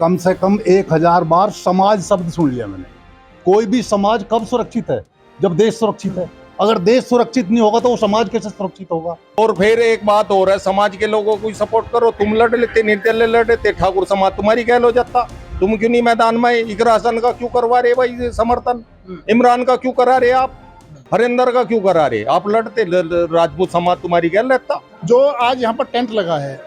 कम से कम 1000 बार समाज शब्द सुन लिया मैंने। कोई भी समाज कब सुरक्षित है? जब देश सुरक्षित है। अगर देश सुरक्षित नहीं होगा तो वो समाज कैसे सुरक्षित होगा? और फिर एक बात और है, समाज के लोगों को सपोर्ट करो। तुम लड़ लेते, निर्दलीय लड़ लेते, ठाकुर समाज तुम्हारी कहल हो जाता। तुम क्यों नहीं मैदान में? इकरा हसन का क्यों करवा रहे भाई समर्थन? इमरान का क्यों करा रहे आप? हरिंदर का क्यों करा रहे? आप लड़ते, राजपूत समाज तुम्हारी कहल रहता। जो आज यहाँ पर टेंट लगा है,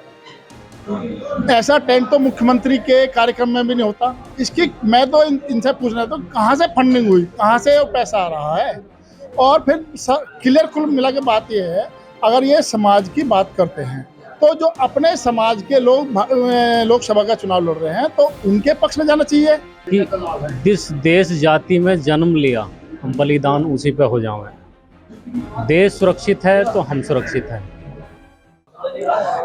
ऐसा टेंट तो मुख्यमंत्री के कार्यक्रम में भी नहीं होता। इसकी मैं तो इनसे पूछना था, कहाँ से फंडिंग हुई, कहाँ से वो पैसा आ रहा है? और फिर क्लियर कुल मिला के बात ये है, अगर ये समाज की बात करते हैं तो जो अपने समाज के लोग लोकसभा का चुनाव लड़ रहे हैं तो उनके पक्ष में जाना चाहिए कि जिस देश जाति में जन्म लिया हम बलिदान उसी पे हो जाएं। देश सुरक्षित है तो हम सुरक्षित हैं।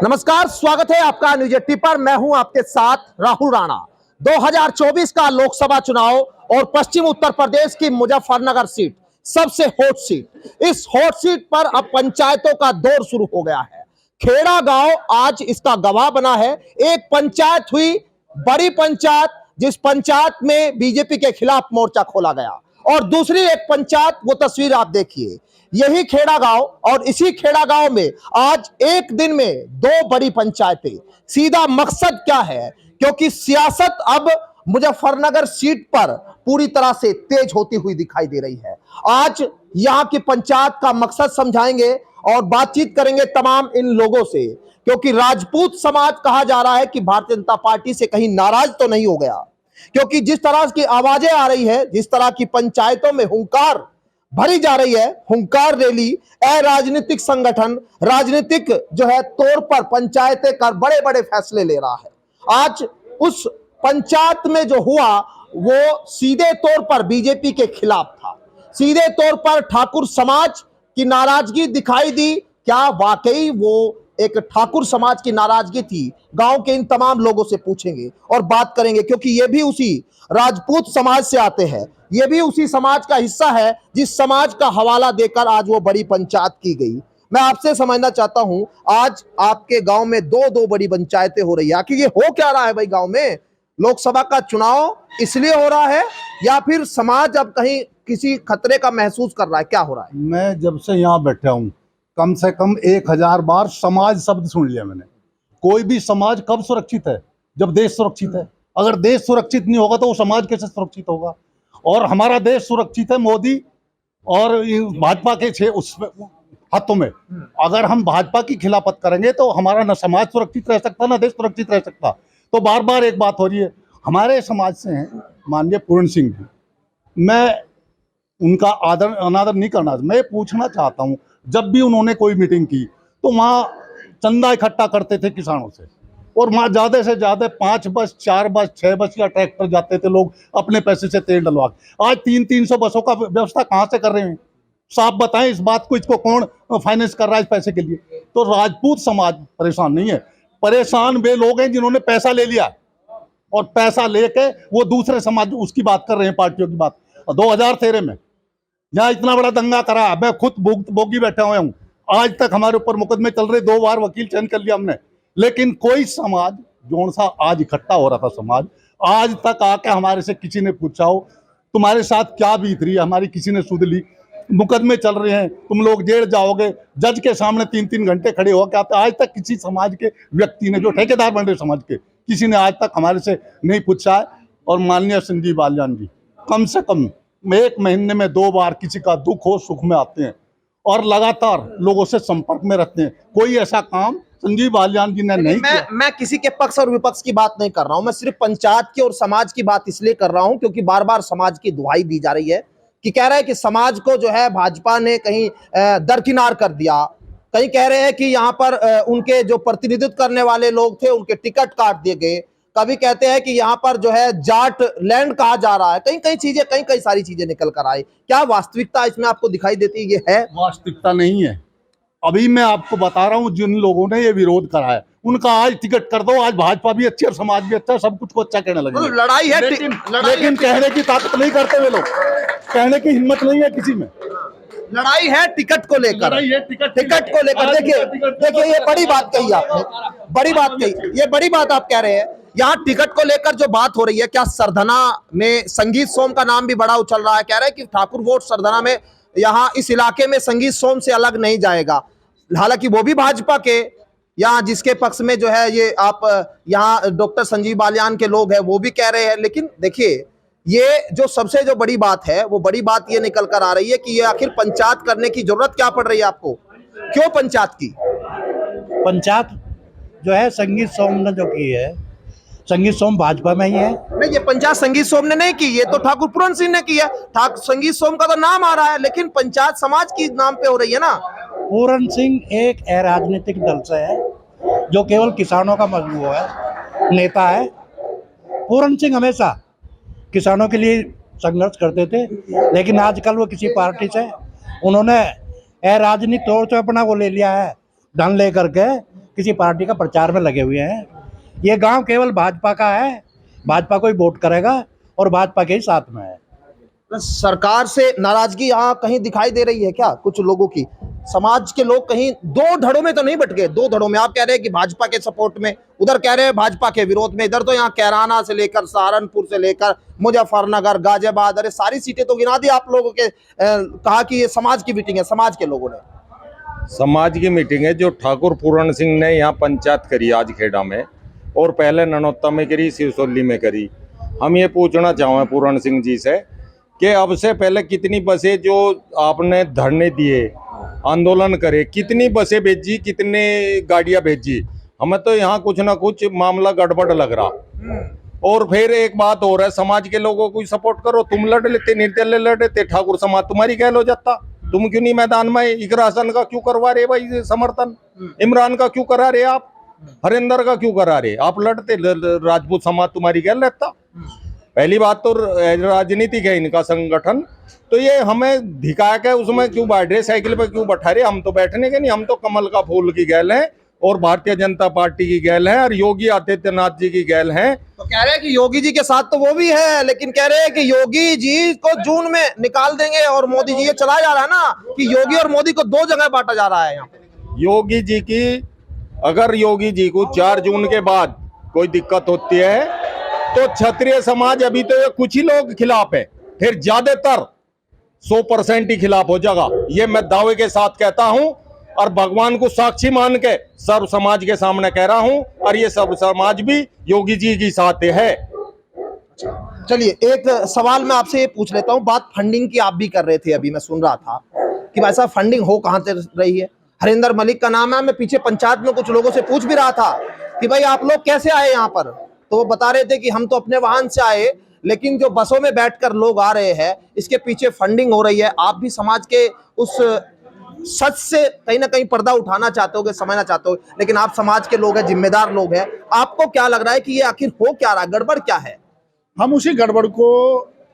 नमस्कार, स्वागत है आपका न्यूज 80 पर। मैं हूं आपके साथ राहुल राणा। 2024 का लोकसभा चुनाव और पश्चिम उत्तर प्रदेश की मुजफ्फरनगर सीट सबसे हॉट सीट। इस हॉट सीट पर अब पंचायतों का दौर शुरू हो गया है। खेड़ा गांव आज इसका गवाह बना है। एक पंचायत हुई, बड़ी पंचायत, जिस पंचायत में बीजेपी के खिलाफ मोर्चा खोला गया, और दूसरी एक पंचायत, वो तस्वीर आप देखिए, यही खेड़ा गांव। और इसी खेड़ा गांव में आज एक दिन में दो बड़ी पंचायतें। सीधा मकसद क्या है? क्योंकि सियासत अब मुजफ्फरनगर सीट पर पूरी तरह से तेज होती हुई दिखाई दे रही है। आज यहां की पंचायत का मकसद समझाएंगे और बातचीत करेंगे तमाम इन लोगों से, क्योंकि राजपूत समाज कहा जा रहा है कि भारतीय जनता पार्टी से कहीं नाराज तो नहीं हो गया, क्योंकि जिस तरह की आवाजें आ रही है, जिस तरह की पंचायतों में हुंकार भरी जा रही है, हुंकार रैली, राजनीतिक संगठन राजनीतिक जो है तौर पर पंचायतें कर बड़े बड़े फैसले ले रहा है। आज उस पंचायत में जो हुआ वो सीधे तौर पर बीजेपी के खिलाफ था। सीधे तौर पर ठाकुर समाज की नाराजगी दिखाई दी। क्या वाकई वो एक ठाकुर समाज की नाराजगी थी? गांव के इन तमाम लोगों से पूछेंगे और बात करेंगे, क्योंकि ये भी उसी राजपूत समाज से आते हैं। ये भी उसी समाज का हिस्सा है जिस समाज का हवाला देकर आज वो बड़ी पंचायत की गई। मैं आपसे समझना चाहता हूं, आज आपके गांव में दो बड़ी पंचायतें हो रही है। आखिर ये हो क्या रहा है भाई गांव में? लोकसभा का चुनाव इसलिए हो रहा है या फिर समाज अब कहीं किसी खतरे का महसूस कर रहा है? क्या हो रहा है? मैं जब से यहाँ बैठा हूँ कम से कम 1000 बार समाज शब्द सुन लिया मैंने। कोई भी समाज कब सुरक्षित है? जब देश सुरक्षित है। अगर देश सुरक्षित नहीं होगा तो वो समाज कैसे सुरक्षित होगा? और हमारा देश सुरक्षित है मोदी और भाजपा के हाथों में। अगर हम भाजपा की खिलाफत करेंगे तो हमारा न समाज सुरक्षित रह सकता, ना देश सुरक्षित रह सकता। तो बार बार एक बात हो रही है, हमारे समाज से हैं माननीय पूर्ण सिंह जी। मैं उनका आदर अनादर नहीं करना, मैं पूछना चाहता हूं, जब भी उन्होंने कोई मीटिंग की तो वहां चंदा इकट्ठा करते थे किसानों से, और वहां ज्यादा से ज्यादा 5 बस, 4 बस, 6 बस या ट्रैक्टर जाते थे लोग अपने पैसे से तेल डलवा के। आज 300 बसों का व्यवस्था कहां से कर रहे हैं? साफ बताएं इस बात को, इसको कौन फाइनेंस कर रहा है इस पैसे के लिए? तो राजपूत समाज परेशान नहीं है, परेशान वे लोग हैं जिन्होंने पैसा ले लिया और पैसा लेके वो दूसरे समाज उसकी बात कर रहे हैं, पार्टियों की बात। 2013 में यहाँ इतना बड़ा दंगा करा, मैं खुद बोगी बैठा हुआ हूँ। आज तक हमारे ऊपर मुकदमे चल रहे, 2 बार वकील चयन कर लिया हमने, लेकिन कोई समाज जो सा आज इकट्ठा हो रहा था समाज, आज तक आके हमारे से किसी ने पूछा हो तुम्हारे साथ क्या बीत रही है? हमारी किसी ने सुध ली? मुकदमे चल रहे हैं, तुम लोग जेल जाओगे, जज के सामने 3-3 घंटे खड़े होकर आते। आज तक किसी समाज के व्यक्ति ने, जो ठेकेदार बन रहे समाज के, किसी ने आज तक हमारे से नहीं पूछा है। और माननीय संजीव बालियान जी कम से कम 1 महीने में 2 बार किसी का दुख हो सुख में आते हैं और लगातार लोगों से संपर्क में रहते हैं। कोई ऐसा काम संजीव बालियान जी ने नहीं किया। मैं किसी के पक्ष और विपक्ष की बात नहीं कर रहा हूं, मैं सिर्फ पंचायत की और समाज की बात इसलिए कर रहा हूं क्योंकि बार बार समाज की दुहाई दी जा रही है कि कह रहे हैं कि समाज को जो है भाजपा ने कहीं दरकिनार कर दिया। कहीं कह रहे हैं कि यहाँ पर उनके जो प्रतिनिधित्व करने वाले लोग थे उनके टिकट काट दिए गए। कभी कहते हैं कि यहाँ पर जो है जाट लैंड कहा जा रहा है। कई सारी चीजें निकल कर आई। क्या वास्तविकता इसमें आपको दिखाई देती है? ये है वास्तविकता नहीं है। अभी मैं आपको बता रहा हूँ, जिन लोगों ने ये विरोध करा है उनका आज टिकट कर दो, आज भाजपा भी अच्छी और समाज भी अच्छा, सब कुछ को अच्छा कहने लगे। लड़ाई है, लेकिन कहने की ताकत नहीं करते वे लोग, कहने की हिम्मत नहीं है किसी में। लड़ाई है टिकट को लेकर, टिकट को लेकर। देखिए ये बड़ी बात कही आपने, बड़ी बात कही, ये बड़ी बात आप कह रहे हैं यहाँ टिकट को लेकर जो बात हो रही है, क्या सरधना में संगीत सोम का नाम भी बड़ा उछल रहा है? कह रहे हैं कि ठाकुर वोट सरधना में, यहाँ इस इलाके में संगीत सोम से अलग नहीं जाएगा। हालांकि वो भी भाजपा के, यहाँ जिसके पक्ष में जो है ये आप यहाँ डॉक्टर संजीव बालियान के लोग हैं वो भी कह रहे हैं। लेकिन देखिए, ये जो सबसे जो बड़ी बात है, वो बड़ी बात ये निकल कर आ रही है कि ये आखिर पंचायत करने की जरूरत क्या पड़ रही है आपको? क्यों पंचायत की? पंचायत जो है संगीत सोम ने जो की है, संगीत सोम भाजपा में ही है। नहीं, ये पंचायत संगीत सोम ने नहीं की, ये तो ठाकुर पूरन सिंह ने की है। संगीत सोम का तो नाम आ रहा है, लेकिन पंचायत समाज की नाम पे हो रही है ना। पूरन सिंह एक अराजनीतिक दल से है जो केवल किसानों का मजबूर है, नेता है। पूरन सिंह हमेशा किसानों के लिए संघर्ष करते थे, लेकिन आजकल वो किसी पार्टी से उन्होंने अराजनीतिक तौर से अपना वो ले लिया है, धन लेकर के किसी पार्टी का प्रचार में लगे हुए हैं। ये गांव केवल भाजपा का है, भाजपा को ही वोट करेगा और भाजपा के ही साथ में है। सरकार से नाराजगी यहाँ कहीं दिखाई दे रही है क्या कुछ लोगों की? समाज के लोग कहीं दो धड़ों में तो नहीं बट गए? दो धड़ों में आप कह रहे हैं कि भाजपा के सपोर्ट में, उधर कह रहे हैं भाजपा के विरोध में। इधर तो यहाँ कैराना से लेकर सहारनपुर से लेकर मुजफ्फरनगर, गाजियाबाद, अरे सारी सीटें तो गिना दी आप लोगों के। कहा कि ये समाज की मीटिंग है, समाज के लोगों ने। समाज की मीटिंग है जो ठाकुर पूरन सिंह ने यहाँ पंचायत करी आज खेड़ा में, और पहले ननौत्ता में करी, सिवसोली में करी। हम ये पूछना चाहें पूरन सिंह जी से कि अब से पहले कितनी बसें जो आपने धरने दिए, आंदोलन करे, कितनी बसें भेजी, कितने गाड़ियां भेजी? हमें तो यहाँ कुछ ना कुछ मामला गड़बड़ लग रहा। और फिर एक बात और है, समाज के लोगों को सपोर्ट करो। तुम लड़ लेते, निर्दलीय लड़ते, ठाकुर समाज तुम्हारी गैल हो जाता। तुम क्यों नहीं मैदान में? इकरा हसन का क्यों करवा रहे भाई समर्थन? इमरान का क्यों करा रहे आप? हरिंदर का क्यों करा रहे? आप लड़ते, राजपूत समाज तुम्हारी गैल रहता। पहली बात तो राजनीतिक है इनका संगठन, तो ये हमें धिका के उसमें क्यों बैठ रहे, साइकिल पे क्यों बैठा रहे? हम तो बैठने के नहीं, हम तो कमल का फूल की गैल है और भारतीय जनता पार्टी की गैल है और योगी आदित्यनाथ जी की गैल है। तो कह रहे हैं कि योगी जी के साथ तो वो भी है, लेकिन कह रहे हैं कि योगी जी को जून में निकाल देंगे और मोदी जी, ये चला जा रहा है ना कि योगी और मोदी को दो जगह बांटा जा रहा है यहाँ पे। योगी जी की, अगर योगी जी को 4 जून के बाद कोई दिक्कत होती है तो क्षत्रिय समाज, अभी तो ये कुछ ही लोग खिलाफ है, फिर ज्यादातर 100% ही खिलाफ हो जाएगा। ये मैं दावे के साथ कहता हूं और भगवान को साक्षी मान के सर्व समाज के सामने कह रहा हूं, और ये सर्व समाज भी योगी जी की साथ है। चलिए, एक सवाल मैं आपसे ये पूछ लेता हूँ। बात फंडिंग की आप भी कर रहे थे, अभी मैं सुन रहा था कि वैसा फंडिंग हो कहां से रही है? हरिंदर मलिक का नाम है। मैं पीछे पंचायत में कुछ लोगों से पूछ भी रहा था कि भाई आप लोग कैसे आए यहाँ पर, तो वो बता रहे थे कि हम तो अपने वाहन से आए, लेकिन जो बसों में बैठकर लोग आ रहे हैं इसके पीछे फंडिंग हो रही है। आप भी समाज के उस सच से कहीं ना कहीं पर्दा उठाना चाहते होगे, समझना चाहते हो, लेकिन आप समाज के लोग हैं, जिम्मेदार लोग हैं। आपको क्या लग रहा है कि ये आखिर हो क्या रहा है, गड़बड़ क्या है? हम उसी गड़बड़ को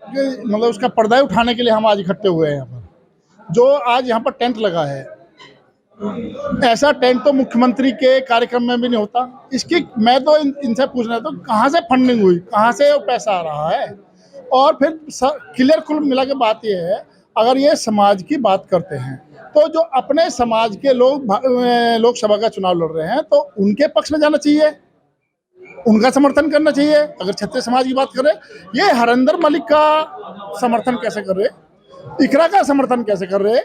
मतलब उसका पर्दा उठाने के लिए हम आज इकट्ठे हुए हैं यहाँ पर। जो आज यहाँ पर टेंट लगा है, ऐसा टेंट तो मुख्यमंत्री के कार्यक्रम में भी नहीं होता। इसकी मैं तो इनसे पूछना था कहाँ से फंडिंग हुई, कहाँ से वो पैसा आ रहा है। और फिर क्लियर कुल मिला के बात ये है, अगर ये समाज की बात करते हैं तो जो अपने समाज के लोग लोकसभा का चुनाव लड़ रहे हैं तो उनके पक्ष में जाना चाहिए, उनका समर्थन करना चाहिए। अगर क्षत्रिय समाज की बात करें, ये हरिंदर मलिक का समर्थन कैसे कर रहे, इकरा का समर्थन कैसे कर रहे,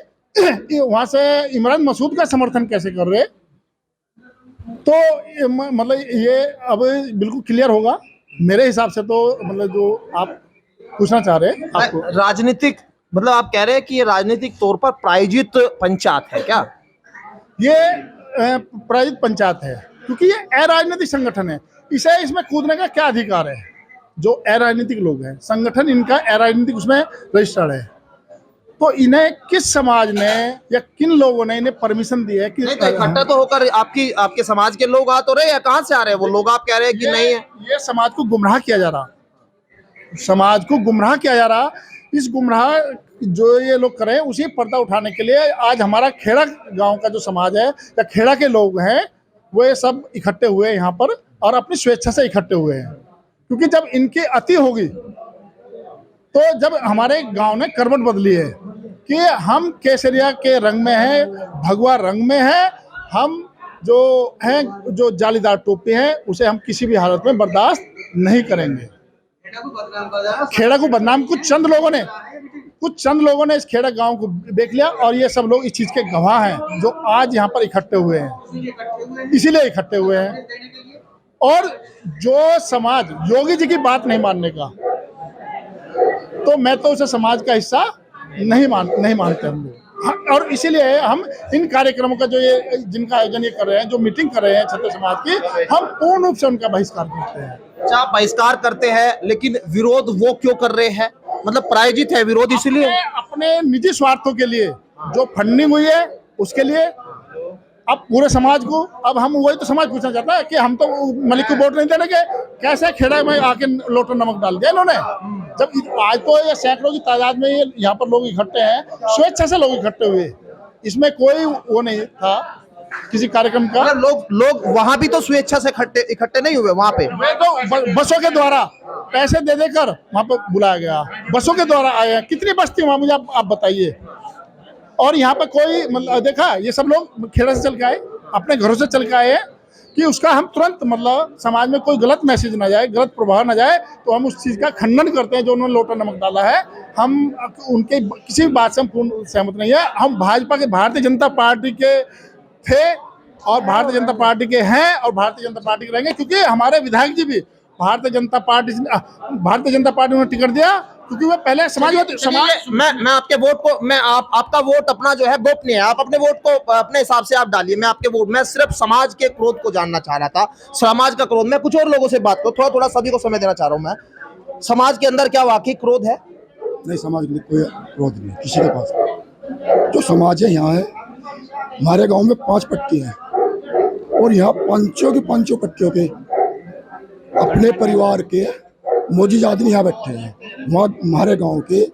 वहां से इमरान मसूद का समर्थन कैसे कर रहे, तो मतलब ये अब बिल्कुल क्लियर होगा मेरे हिसाब से। तो मतलब जो आप पूछना चाह रहे हैं, आपको राजनीतिक, मतलब आप कह रहे हैं कि ये राजनीतिक तौर पर प्रायोजित पंचायत है क्या? ये प्रायोजित पंचायत है क्योंकि ये अराजनीतिक संगठन है। इसे इसमें कूदने का क्या अधिकार है? जो अराजनीतिक लोग हैं, संगठन इनका अराजनीतिक उसमें रजिस्टर्ड है, तो इन्हें किस समाज ने या किन लोगों ने इन्हें परमिशन दी है कि नहीं, तो इकट्ठा तो होकर आपके समाज के लोग आ तो रहे हैं, कहाँ से आ रहे हैं वो लोग? आप कह रहे हैं कि नहीं है, ये समाज को गुमराह किया जा रहा, समाज को गुमराह किया जा रहा। इस गुमराह जो ये लोग करें उसी पर्दा उठाने के लिए आज हमारा खेड़ा गांव का जो समाज है या खेड़ा के लोग हैं वो ये सब इकट्ठे हुए हैं यहाँ पर, और अपनी स्वेच्छा से इकट्ठे हुए हैं। क्योंकि जब इनकी अति होगी, तो जब हमारे गांव ने करवट बदली है कि हम केसरिया के रंग में हैं, भगवा रंग में हैं, हम जो हैं, जो जालीदार टोपी हैं, उसे हम किसी भी हालत में बर्दाश्त नहीं करेंगे। खेड़ा को बदनाम कुछ चंद लोगों ने इस खेड़ा गांव को देख लिया, और ये सब लोग इस चीज के गवाह हैं जो आज यहाँ पर इकट्ठे हुए हैं, इसीलिए इकट्ठे हुए हैं। और जो समाज योगी जी की बात नहीं मानने का, तो मैं तो उसे समाज का हिस्सा नहीं मानते हम लोग। और इसीलिए हम इन कार्यक्रमों का जो ये जिनका आयोजन ये कर रहे हैं, जो मीटिंग कर रहे हैं क्षत्रिय समाज की, हम पूर्ण रूप से उनका बहिष्कार करते हैं। अच्छा, आप बहिष्कार करते हैं, लेकिन विरोध वो क्यों कर रहे हैं? मतलब प्रायोजित है विरोध इसलिए अपने निजी स्वार्थों के लिए जो फंडिंग हुई है उसके लिए। अब पूरे समाज को, अब हम वही तो समाज पूछना चाहता है कि हम तो मलिक को वोट नहीं देने के, कैसे खेड़ा में आके लोटो नमक डाल दिया इन्होंने। जब आज तो ये सैकड़ों की तादाद में ये यहाँ पर लोग इकट्ठे हैं, स्वेच्छा से लोग इकट्ठे हुए, इसमें कोई वो नहीं था किसी कार्यक्रम का। लोग वहां भी तो स्वेच्छा से इकट्ठे नहीं हुए, वहां पे वे तो बसों के द्वारा पैसे दे देकर वहां पर बुलाया गया, बसों के द्वारा आए हैं। कितनी बस्ती वहां, मुझे आप बताइए। और यहाँ पे कोई मतलब देखा, ये सब लोग खेड़ा से चल के आए, अपने घरों से चल के आए हैं कि उसका हम तुरंत मतलब समाज में कोई गलत मैसेज ना जाए, गलत प्रभाव ना जाए, तो हम उस चीज़ का खंडन करते हैं जो उन्होंने लोटा नमक डाला है। हम उनके किसी भी बात से हम पूर्ण सहमत नहीं है। हम भाजपा के, भारतीय जनता पार्टी के थे और भारतीय जनता पार्टी के हैं और भारतीय जनता पार्टी के रहेंगे, क्योंकि हमारे विधायक जी भी भारतीय जनता पार्टी ने टिकट दिया, क्योंकि वो पहले समाज मैं आपके वोट को, मैं आपका वोट अपना जो है गोपनीय है, आप अपने वोट को अपने हिसाब से आप डालिए। मैं आपके वोट, मैं सिर्फ समाज के क्रोध को जानना चाह रहा था, समाज का क्रोध। मैं कुछ और लोगों से बात करूं, थोड़ा सभी को समय देना चाह रहा हूं। मैं समाज के अंदर क्या वाकई क्रोध है? नहीं, समाज में कोई क्रोध नहीं किसी के पास। जो समाज है यहाँ है, हमारे गांव में 5 पट्टी हैं और यहाँ पांचों पट्टियों के अपने परिवार के मोजी आदमी यहाँ बैठे हैं। वहाँ हमारे गांव के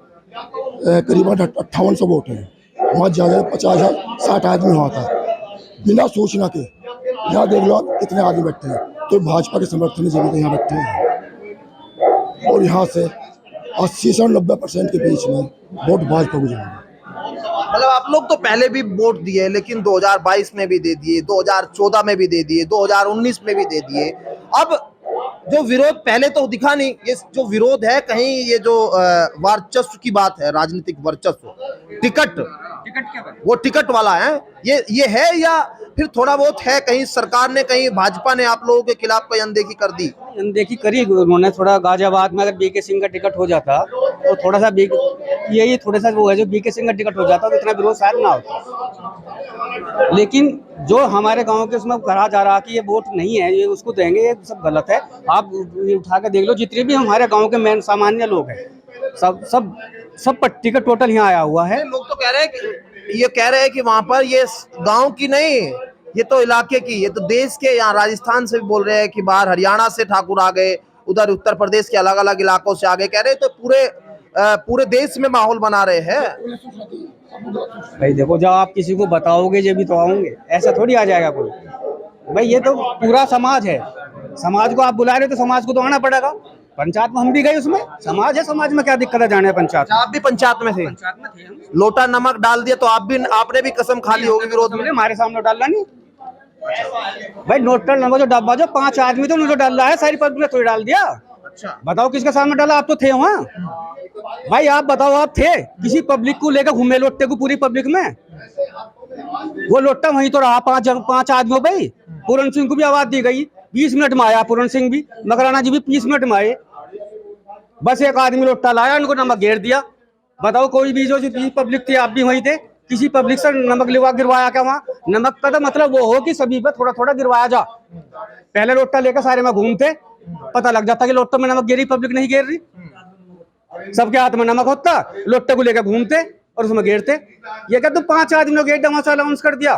करीबन 5800 वोट हैं, वहाँ ज़्यादा 50-60 आदमी वहाँ था, बिना सूचना के। यहाँ देख लो कितने आदमी बैठे हैं, तो भाजपा के समर्थन में जमीन यहाँ बैठे हैं। और यहाँ से 80 से 90% के बीच में वोट भाजपा को जाएंगे। मतलब आप लोग तो पहले भी वोट दिए, लेकिन 2022 में भी दे दिए, 2014 में भी दे दिए, 2019 में भी दे दिए। अब जो विरोध पहले तो दिखा नहीं, ये जो विरोध है कहीं ये जो वर्चस्व की बात है, राजनीतिक वर्चस्व, टिकट वो टिकट वाला है, ये है या फिर थोड़ा बहुत है? कहीं सरकार ने, कहीं भाजपा ने आप लोगों के खिलाफ कोई अनदेखी कर दी? अनदेखी करी उन्होंने। थोड़ा गाजियाबाद में अगर बीके सिंह का टिकट हो जाता तो थोड़ा सा यही थोड़ा सा वो है, जो बीके सिंह का टिकट हो जाता तो इतना विरोध शायद ना होता। लेकिन जो हमारे गांव के उसमें कहा जा रहा कि ये वोट नहीं है, ये उसको देंगे, ये सब गलत है। आप उठा के देख लो, जितने भी हमारे गांव के मेन सामान्य लोग हैं, सब पट्टी का टोटल यहाँ आया हुआ है। लोग तो कह रहे हैं कि वहां पर ये गांव की नहीं, ये तो इलाके की, ये तो देश के, यहाँ राजस्थान से भी बोल रहे हैं कि बाहर हरियाणा से ठाकुर आ गए, उधर उत्तर प्रदेश के अलग अलग इलाकों से आ गए। कह रहे तो पूरे देश में माहौल बना रहे हैं। भाई देखो, जब आप किसी को बताओगे ये भी तो आओगे, ऐसा थोड़ी आ जाएगा कोई। भाई ये तो पूरा समाज है, समाज को आप बुला रहे हो तो समाज को तो आना पड़ेगा। पंचायत में हम भी गए, उसमें समाज है, समाज में क्या दिक्कत है जाने पंचायत। आप भी पंचायत में थे? लोटा नमक डाल दिया तो आपने भी कसम खा ली होगी विरोध में? हमारे सामने डालना नहीं भाई, नोटल नंबर जो डब्बा जो 5 आदमी तो उन्होंने डाल रहा है, सारी पब्लिक ने थोड़ी डाल दिया। अच्छा बताओ किसके सामने डाला? आप तो थे वहाँ भाई, आप बताओ, आप थे? किसी पब्लिक को लेकर घूमे लोटे को पूरी पब्लिक में? वो लोटा वहीं तो रहा 5 आदमियों भाई। पूरन सिंह को भी आवाज दी गई, 20 मिनट में आया पूरन सिंह भी, मकराना जी भी 20 मिनट में आए। बस एक आदमी लोटा लाया, उनको नमक घेर दिया। बताओ कोई भी जो पब्लिक थी, आप भी वहीं थे, किसी पब्लिक से नमक गिरवाया क्या वहाँ? नमक का तो मतलब वो हो कि सभी पे थोड़ा थोड़ा गिरवाया जा। पहले लोटा लेकर सारे में घूमते, पता लग जाता कि लोटे में नमक गिरी, पब्लिक नहीं गिर रही। सबके हाथ में नमक होता, लोटे को लेकर घूमते और उसमें घेरते। ये क्या तुम 5 आदमियों गेट डमासा अनाउंस कर दिया?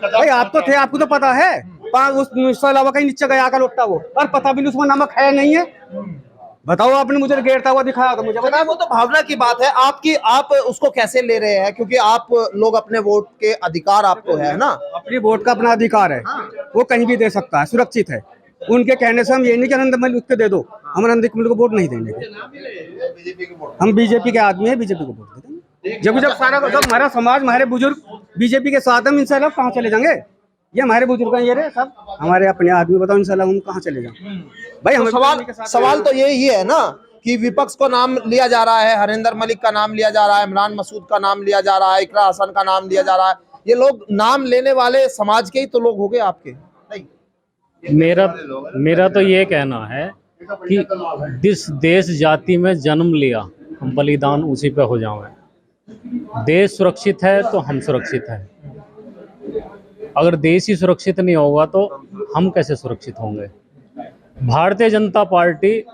भाई आप तो थे, आपको तो पता है। उसके अलावा कहीं नीचे गया का लोटा वो, और पता भी नहीं उसमें नमक है नहीं है। बताओ, आपने मुझे घेरता हुआ दिखाया तो मुझे बताया। वो तो भावना की बात है आपकी, आप उसको कैसे ले रहे हैं? क्योंकि आप लोग अपने वोट के अधिकार आपको है ना, अपनी वोट का अपना अधिकार है, वो कहीं भी दे सकता है, सुरक्षित है। उनके कहने से हम ये नहीं कि आनंद मलिक को दे दो, हम आनंद मलिक को वोट नहीं देंगे। हम बीजेपी के आदमी है, बीजेपी को वोट देंगे। जब सारा सब हमारा समाज, हमारे बुजुर्ग बीजेपी के साथ हम, इंशाल्लाह कहाँ चले जाएंगे? ये हमारे बुजुर्ग हैं, ये रे सब हमारे अपने आदमी, बताओ इंशाल्लाह हम कहाँ चले जाएं? भाई तो हमें सवाल तो यही है ना कि विपक्ष को नाम लिया जा रहा है, हरिंदर मलिक का नाम लिया जा रहा है, इमरान मसूद का नाम लिया जा रहा है, इकरा हसन का नाम लिया जा रहा है। ये लोग नाम लेने वाले समाज के ही तो लोग हो गए आपके। मेरा तो ये कहना है कि जिस देश जाति में जन्म लिया हम बलिदान उसी पे हो जाएं। देश सुरक्षित है तो हम सुरक्षित हैं। अगर देश ही सुरक्षित नहीं होगा तो हम कैसे सुरक्षित होंगे? भारतीय जनता पार्टी,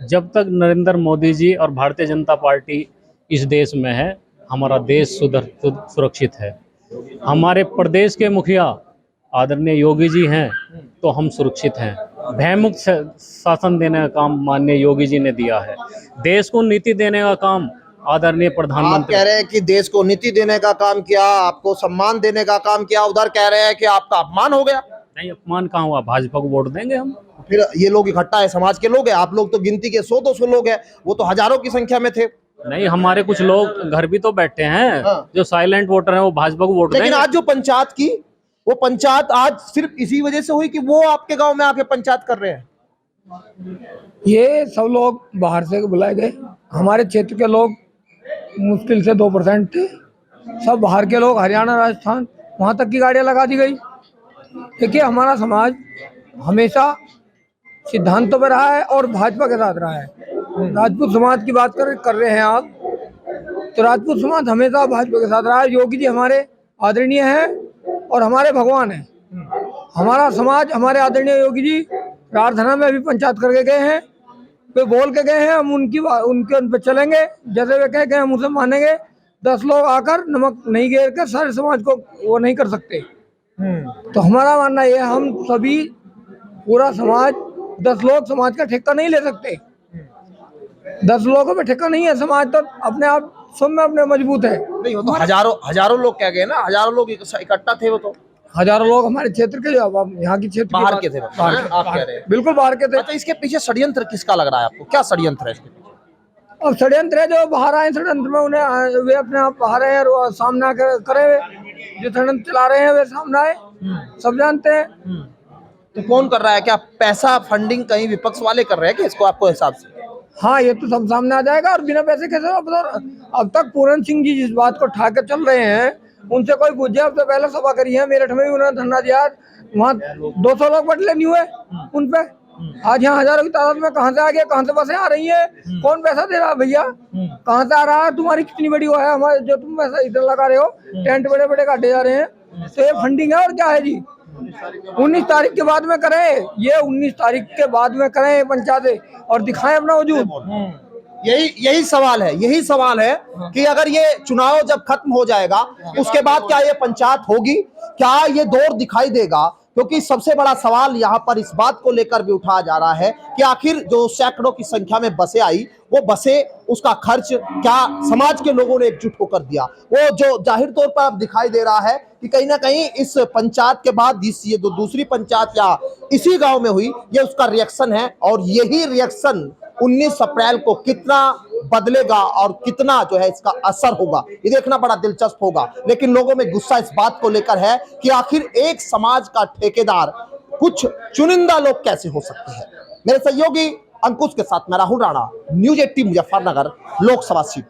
जब तक नरेंद्र मोदी जी और भारतीय जनता पार्टी इस देश में है, हमारा देश सुरक्षित है। हमारे प्रदेश के मुखिया आदरणीय योगी जी हैं तो हम सुरक्षित हैं। भयमुक्त शासन देने का काम माननीय योगी जी ने दिया है। देश को नीति देने का काम आदरणीय आप प्रधानमंत्री कह रहे हैं कि देश को नीति देने का काम किया, आपको सम्मान देने का काम किया, उधर कह रहे हैं कि आपका अपमान हो गया। नहीं, अपमान कहाँ हुआ? भाजपा को वोट देंगे हम। फिर ये लोग इकट्ठा है, समाज के लोग हैं, आप लोग तो गिनती के 100-200 लोग हैं, वो तो हजारों की संख्या में थे। नहीं, हमारे कुछ लोग घर भी तो बैठे हैं। हाँ। जो साइलेंट वोटर हैं वो भाजपा को वोट लेकिन देंगे। आज जो पंचायत की, वो पंचायत आज सिर्फ इसी वजह से हुई कि वो आपके गांव में आके पंचायत कर रहे हैं। ये सब लोग बाहर से बुलाए गए। हमारे क्षेत्र के लोग मुश्किल से 2% थे। सब बाहर के लोग, हरियाणा, राजस्थान, वहाँ तक की गाड़ियाँ लगा दी गई। देखिए, हमारा समाज हमेशा सिद्धांतों पर रहा है और भाजपा के साथ रहा है। राजपूत समाज की बात कर रहे हैं आप, तो राजपूत समाज हमेशा भाजपा के साथ रहा है। योगी जी हमारे आदरणीय हैं और हमारे भगवान हैं। हमारा समाज, हमारे आदरणीय योगी जी राजधाना में अभी पंचायत करके गए हैं, वे बोल के गए हैं हम उनके उन पर चलेंगे, जैसे वे कह गए हम उसे मानेंगे। 10 लोग आकर नमक नहीं गिर कर सारे समाज को वो नहीं कर सकते। तो हमारा मानना ये है, हम सभी पूरा समाज, 10 लोग समाज का ठेका नहीं ले सकते। 10 लोगों पे ठेका नहीं है समाज, तो अपने आप सब में अपने मजबूत है। नहीं, वो तो हजारों लोग कह गए ना, हजारों लोग इकट्ठा थे। वो तो हजारों लोग हमारे क्षेत्र के, यहाँ की क्षेत्र बाहर के थे, आप कह रहे हैं। बिल्कुल बाहर के थे। तो इसके पीछे षड्यंत्र किसका लग रहा है आपको? क्या षड्यंत्र है इसके पीछे? अब षड्यंत्र है जो बाहर आए षड्यंत्र में, उन्हें वे अपने आप बाहर आए और सामना करे हुए जो षड्यंत्र चला रहे हैं वे सामने आए, सब जानते हैं। तो कौन कर रहा है? क्या पैसा फंडिंग कहीं विपक्ष वाले कर रहे हैं कि इसको, आपको हिसाब से? हाँ, ये तो सब सामने आ जाएगा। और बिना पैसे कैसे? अब तक पूरन सिंह जी जिस बात को ठाकर चल रहे हैं, उनसे कोई पूछे। अब तो पहले सभा करी है मेरठ में भी, उन्होंने धरना दिया। वहाँ 200 लोग बटले नहीं हुए उन पे। आज यहाँ हजारों की तादाद में कहाँ से आ गया? कहाँ से बसें आ रही है? कौन पैसा दे रहा है भैया? कहाँ से आ रहा है? तुम्हारी कितनी बड़ी वो है हमारे, जो तुम पैसा इधर लगा रहे हो? टेंट बड़े बड़े काटे जा रहे हैं, तो ये फंडिंग है और क्या है जी? 19 तारीख के बाद में करें, ये 19 तारीख के बाद में करें पंचायतें और दिखाएं अपना वजूद। यही सवाल है कि अगर ये चुनाव जब खत्म हो जाएगा, उसके बाद क्या ये पंचायत होगी? क्या ये दौर दिखाई देगा? क्योंकि सबसे बड़ा सवाल यहाँ पर इस बात को लेकर भी उठाया जा रहा है कि आखिर जो सैकड़ों की संख्या में बसें आई, वो बसें, उसका खर्च क्या समाज के लोगों ने एकजुट होकर दिया? वो जो जाहिर तौर पर अब दिखाई दे रहा है कि कहीं ना कहीं इस पंचायत के बाद ये जो दूसरी पंचायत या इसी गांव में हुई, ये उसका रिएक्शन है। और यही रिएक्शन 19 अप्रैल को कितना बदलेगा और कितना जो है इसका असर होगा, ये देखना बड़ा दिलचस्प होगा। लेकिन लोगों में गुस्सा इस बात को लेकर है कि आखिर एक समाज का ठेकेदार कुछ चुनिंदा लोग कैसे हो सकते हैं। मेरे सहयोगी अंकुश के साथ मैं राहुल राणा, न्यूज़ 18 मुजफ्फरनगर लोकसभा सीट।